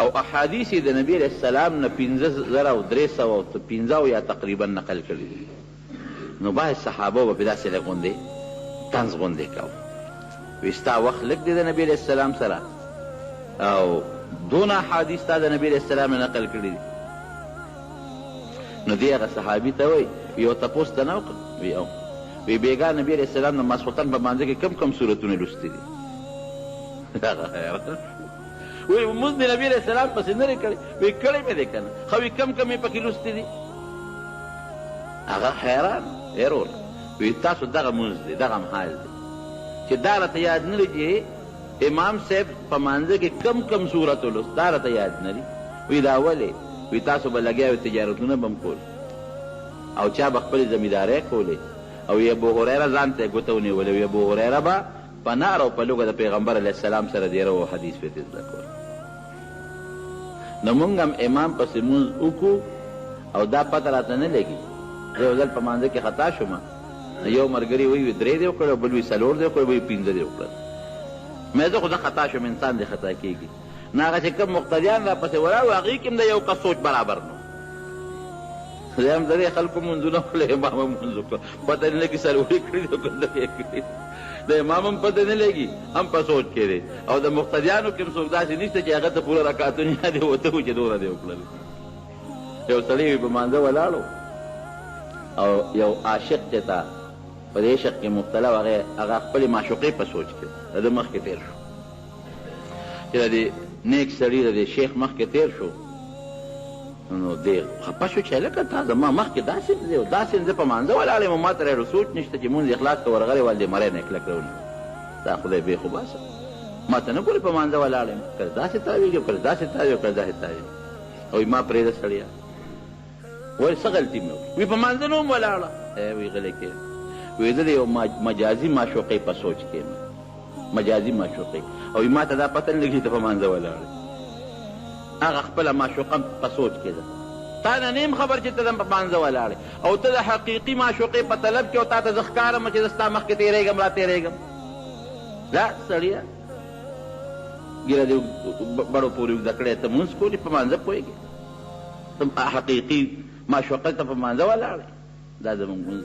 A: او احادیث د نبی علیه السلام نه 5315 یا تقریبا نقل کړي دي نو بعض صحابه به په داسې لږ غوندې طنز غوندې کوه وایي ستا وخت لږ دی د نبي علیه السلام سره او دونه احادیث تا د نبي علیه السلام نه نقل کړي دي نو دې هغه صحابي ته وایي یو تپوس ته نه وکړه وایي او وی بیګا نبی علیہ السلام د ماسخوتن په مانځه کې کم کم صورتونه لوستي دي وی مونځ د نبی علیہ السلام پسې نه دی کړی وی کړی مې دی که نه خو وی کم کم یې پکې لوستي دي هغه حیران ورور وی تاسو دغه مونځ دی دغه حال دی چې دا راته یاد نه دی چې امام صاحب په مانځه کې کم کم صورت ولوست دا راته یاد نه دی وی دا ولې وی تاسو به لګیا وی تجارتونه به م کول او چا به خپلې زمیندارۍ کولې او ابو هریره ځان ته ګوته ونیولې وي ابو هریره به په نار او په لوږه د پیغمبر علیه السلام سره ډېره و حدیث پې زده کول نو مونږ هم امام پسې مونځ وکړو او دا پته راته نه لګي زه یو ځل په مانځه کې خطا شوم یو ملګري وایي 3 دې وکړل بل وایي 4 دې وکړل بل وایي 5 دې وکړل مې زه خو زه خطا شوم انسان دې خطا کېږي نه هغه چې کوم مقتدیان را پسې ولاړ هغوی کې هم د یو کس سوچ برابر نو زه هم د دې خلکو مونځونه وکړل امام هم مونځ وکړه پته نه لګي څلورې کړي دي او که درې کړي د امام هم پته نه لګي هم په سوچ کې دی او د مقتدیانو کې هم څوک داسې نشته چې هغه ته پوره رکعتونه یادې وته وو چې دومره دې وکړل یو سړی وي په مانځه ولاړو او یو عاشق چې تا په دې عشق کې مبتلا و هغه خپلې معشوقې په سوچ کې د ده مخکې تېر شو چې د دې نیک سړي د دې شیخ مخکې تېر شو نو دی خفه شو چې هلکه تا زما مخکې داسې دی او داسې زه په مانځه ولاړ یم ما ته ډېر سوچ نشته چې مونځ اخلاص ته ورغلی وال دې مری نه کلک راونیو دا خدای بې خو باسه ما ته نه ګورې په مانځه ولاړ یم کله داسې تاویږي کله داسې تاویږي کله داسې تاویږي وایي ما پرېږده سړیه وایي څه غلطي مې وکړه وایي په مانځه نه وم ولاړه وایي غلی کېږه وایي زه د یو مجازي معشوقۍ په سوچ کې یم مجازي معشوقۍ او ما ته دا پته نه لګي ته په مانځه ولاړې هغه خپله معشوقه په سوچ کې ده تا نه نیم خبر چې ته په مانځه ولاړې او ته د حقیقي معشوقې په طلب کې او تا ته زه ښکارم چې زه ستا مخکې تېرېږم را تېرېږم لا سړیه ګیره دې بړو پورې اوږده کړې ته مونځ کولې په مانځه پوهېږې ته حقیقي معشوقه ته په مانځه ولاړې دا زموږ مونځ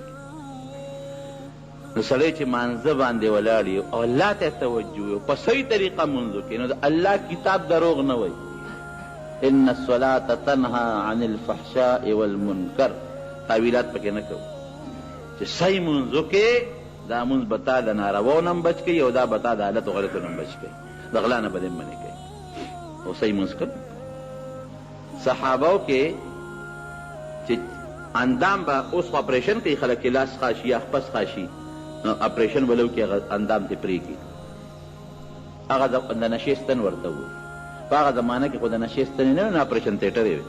A: نو سړی چې مانځه باندې ولاړ یو او الله ته توجه وي په صحیح طریقه مونځ وکړي نو د الله کتاب دروغ نه وایي ان الصلاة تنهى عن الفحشاء والمنکر تعویلات پکې نه کوو چې صحیح مونځ وکړې دا مونځ به تا د نارواو نه هم بچ کوي او دا به تا د حالتو غلطو نه هم بچ کوي د غلا نه به دې منې کوي او صحیح مونځ کوي صحابو کې چې اندام به اوس خو اپریشن کوي خلک کې لاس خاشي یا خپس خاشي نو اپریشن به لو کې اندام ته پرېږي هغه د نشې ستن ورته وو په هغه زمانه کې خو د نشې ستنې نه نو اپریشن تیټر وي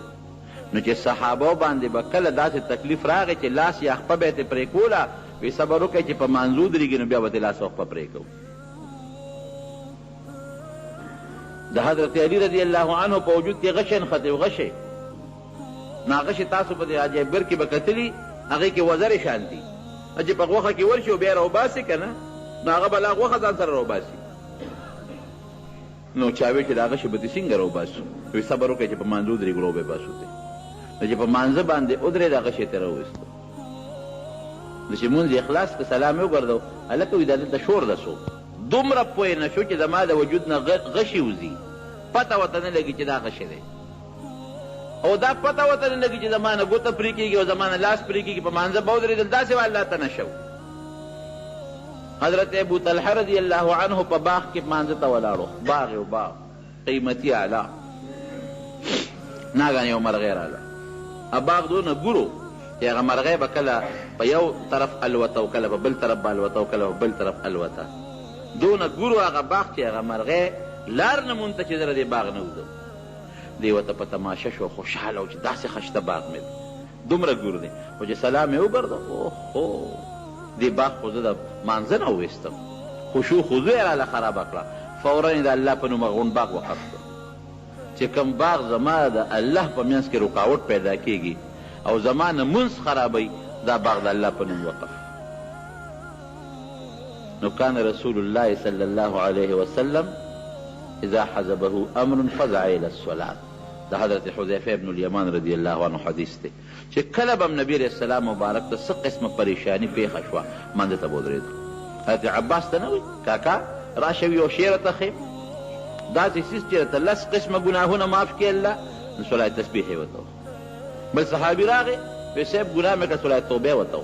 A: نو چې صحابو باندې به کله داسې تکلیف راغی چې لاس یا خپه به یې ترې پرې کوله وی صبر وکړئ چې په مانځو درېږي نو بیا به ترې لاس او خپه پرې کوو د حضرت علی رضی الله عنه په وجود کې غشی نښتی و غشی نو هغه شی تاسو په دې عجایبګر کې به کتلي هغې کې وزرې شانتي چې په غوښه کې ورشي او بیا راوباسې که نه نو هغه به لا غوښه ځان سره راوباسي. نو چا وی چې د هغه شبتي څنګه راوباسو؟ وایي صبر وکړئ چې په مانځه ودرېږو راوبې باسو دی. نو چې په مانځه باندې ودرېد هغه شی ترې راوویستو. نو چې مونځ یې خلاص که سلام یې وګرځو هلکه وایي دا دلته شور ده سو دومره پوه نه شو چې زما د وجود نه غشي وځي پته ورته نه لګي چې دا غشی دی او دا پته ورته نه لګي چې زما نه ګوته پرې کېږي او زما نه لاس پرې کېږي په مانځه به ودرېدل داسې به الله ته نه شو. حضرت ابو طلحه رضی الله عنه په باغ کې مانځه ته ولاړو باغ یو باغ قیمتي اعلی ناګهانه یو مرغۍ راغله باغ دونه ګورو چې هغه مرغۍ به کله په یو طرف الوته او کله په بل طرف به الوته او کله په بل طرف الوته دونه ګورو هغه باغ چې هغه مرغۍ لار نه مونته چې زه د دې باغ نه وځم دی ورته په تماشه شو خوشحاله و چې داسې خشته باغ مې دی دومره ګور دی خو چې سلام یې وګرځو اوهو دې باغ خو زه د مانځه نه وویستم خشوع خضوع یې راله خرابه کړه فورا یې د الله په نوم هغه باغ وقف کړ چې کوم باغ زما د الله په منځ کې رکاوټ پیدا کېږي او زما نه منځ خرابوي دا باغ د الله په نوم وقف. نو کان رسول الله صلی الله علیه وسلم اذا حزبه امر فزع الى الصلاه د حضرت حذیفه ابن الیمان رضی الله عنه حدیث دی چې کله به نبی علیه السلام مبارک ته څه قسمه پریشانی پیښه شوه مانځه ته به ودرېده. حضرت عباس ته نه وایي کاکا راشه یو شی راته ښیم داسې څیز چې راته لس قسمه ګناهونه معاف کړي الله نو صلای تسبیح یې ورته بل صحابي راغی وایي صاحب ګناه مې کړه صلای توبه یې ورته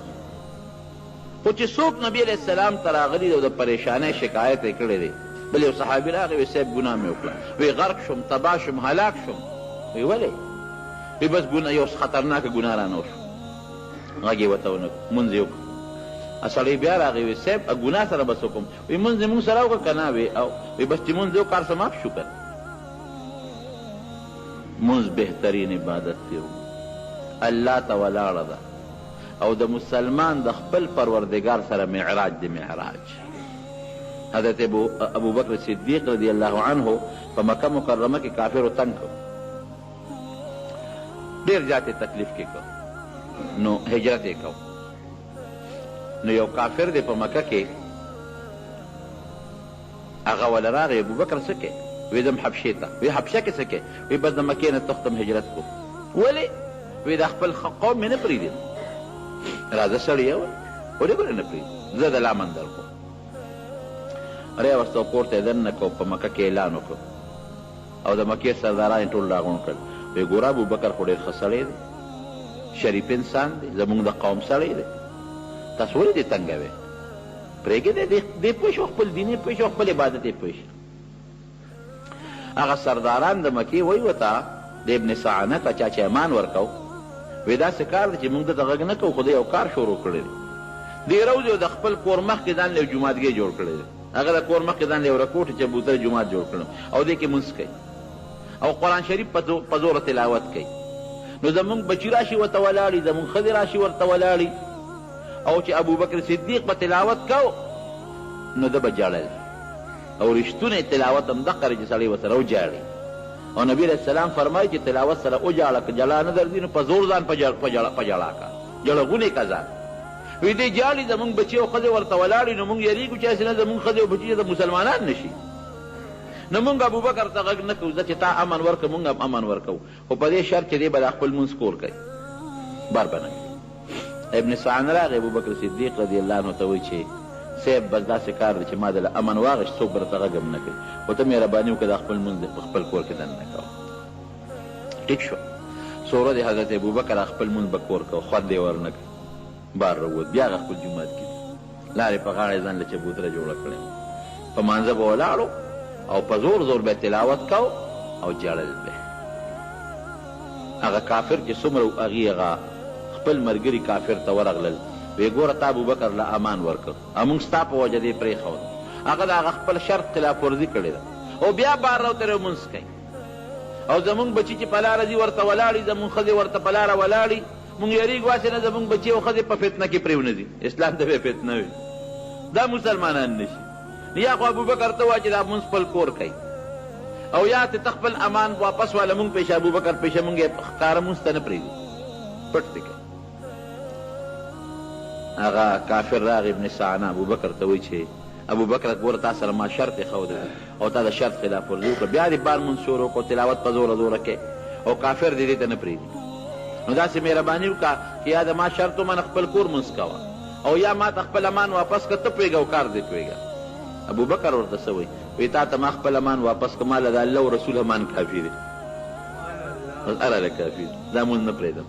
A: خو چې څوک نبي علیه السلام ته راغلي او د پریشانۍ شکایت یې کړی دی بل یو صحابي راغی وایي صاحب ګناه مې وکړه وایي غرق شم تباه شم هلاک شم وایي ولې وایي بس یو خطرناکه ګناه رانه وشو غږ یې ورته ونه کړو مونځ یې وکړو سړی بیا راغی وایي صاحب ګناه سره بس وکړم وایي مونځ یې مونږ سره وکړه که نه وایي بس چې مونځ یې وکړ څه معاف شو که مونځ بهترین عبادت دی الله ته ولاړه ده او د مسلمان د خپل پروردګار سره معراج دی معراج. حضرت ابو بکر صدیق رضی الله عنه په مکه مکرمه کې کافرو تنګ کړ ډېر زیاتې تکلیف کې کړ نو هجرت یې کو نو یو کافر دی په مکه کې هغه وله راغی ابو بکر څه کوې وایي ځم حبشې ته وایي حبشه کې څه کوې وایي بس د مکې نه تختم هجرت کو ولې وایي دا خپل قوم مې نه پرېږدي راځه سړیه ولې به نه پرېږدي زه د لامن در کوم راوسته کور ته یې دننه کو په مکه کې اعلان وکړ او د مکې سرداران یې ټول راغونډ کړل وایي ګوره ابوبکر خو ډېر ښه سړی دی شریف انسان دی زموږ د قوم سړی دی تاسو ولې دې تنګوئ پرېږدې دې پوه شو خپل دین یې پوه شو خپل عبادت یې پوه شو. هغه سرداران د مکې وایي ورته د ابن سعنه ته چا چې امان ورکو وایي داسې کار دی چې موږ دته غږ نه کوو خو د یو کار شروع کړی دی دې روز یو د خپل کور مخکې ځان له یو جوماتګۍ جوړ کړی دی هغه د کور مخکې ځان له یو رکوټ چبوتره جومات جوړ کړی او دې کې مونځ کوي او قرآن شریف په زوره تلاوت کوي نو زمونږ بچي راشي ورته ولاړي زمونږ ښځې راشي ورته ولاړي او چې ابوبکر صدیق په تلاوت کو نو ده به ژړل او رښتونی تلاوت هم دقه دی چې سړی ورسره وژاړي او نبي علیه السلام فرمایي چې تلاوت سره وژاړه که جلا نه درځي نو په زور ځان په ژړا کا ژړغونې کا ځان وی دې جاړي زمونږ بچي او ښځې ورته ولاړي نو مونږ یېرېږو چې هسې نه زمونږ ښځې او بچي د مسلمانان نه شي نو مونږ ابوبکر ته غږ نه کوو ځه چې تا امن ورکړه مونږ هم امن ورکوو خو په دې شرط چې دی به دا خپل مونځ کور کوي بار به نه کوي. ابن سعد راغی ابوبکر صدیق رضی الله عنه ته وایي چې صاحب بس داسې کار دی چې ما د امن واغېست څوک به راته غږ هم نه کوي خو ته مهرباني وکړه دا خپل مونځ په خپل کور کې دننه کوه ټیک شو. څو ورځې حضرت ابوبکر خپل مونځ به کور کوه خوند یې ورنه کوي بار راووت بیا هغه خپل جومات کې لارې په غاړه یې ځان له چبوتره جوړه کړې په مانځه به ولاړو او په زور زور به تلاوت کو او جړل به هغه کافر چې څومره هغې هغه خپل ملګري کافر ته ورغلل وی ګوره تا ابوبکر له امان ورکړ او موږ ستا په وجه دې پرېښود هغه د هغه خپل شرط خلاف ورزي کړې ده او بیا بار راوترې مونځ کوي او زمونږ بچي چې په لاره ځي ورته ولاړي زمونږ ښځې ورته په لاره ولاړي مونږ یېرېږو هسې نه زمونږ بچي او ښځې په فتنه کې پرېونه ځي اسلام ته به فتنه وي دا مسلمانان نه شي یا خو ابوبکر ته وایه چې دا مونځ خپل کور کوي او یا ته خپل امان واپس واله مونږ پیشه ابوبکر پیشه مونږ یې ښکاره مونځ ته نه پرېږدو پټ دی کوي. هغه کافر راغی ابن سعنا ابوبکر ته وایي چې ابو بکر ګوره تا سره ما شرط ښودی او تا د شرط خلاف ورزي وکړه بیا دې بار مونځ شروع کړو تلاوت په زوره زوره کې او کافر دې دې ته نه پرېږدي نو داسې مهرباني وکړه چې یا د ما شرط ومنه خپل کور مونځ کوه او یا ما ته خپل امان واپس کړه ته پرېږه او کار دې پرېږه ابو بکر ورته څه وایي وایي تا ته ما خپل امان واپس کړه ما له د الله او رسول امان کافي دی اره کافي دا مونځ نه پرېږدم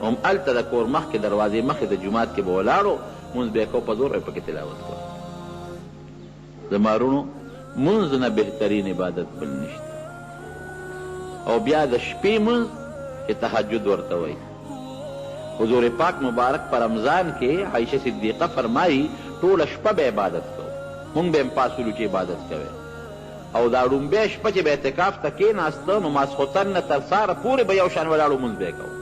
A: هم هلته د کور مخکې دروازې مخکې د جومات کې به ولاړو مونځ به یې کوو په زور به پکې تلاوت کوو زمارونو مونځ نه بهترین عبادت بل نشته او بیا د شپې مونځ چې تهجد ورته وایي حضور پاک مبارک په رمضان کې عایشه صدیقه فرمایي ټوله شپه به عبادت کوو مونږ به هم پاسولو چې عبادت کوئ او دا ړومبۍ شپه چې به اعتکاف ته کېناسته نو ماسخوتن نه تر سهاره پورې به یو شان ولاړو مونځ به یې کوو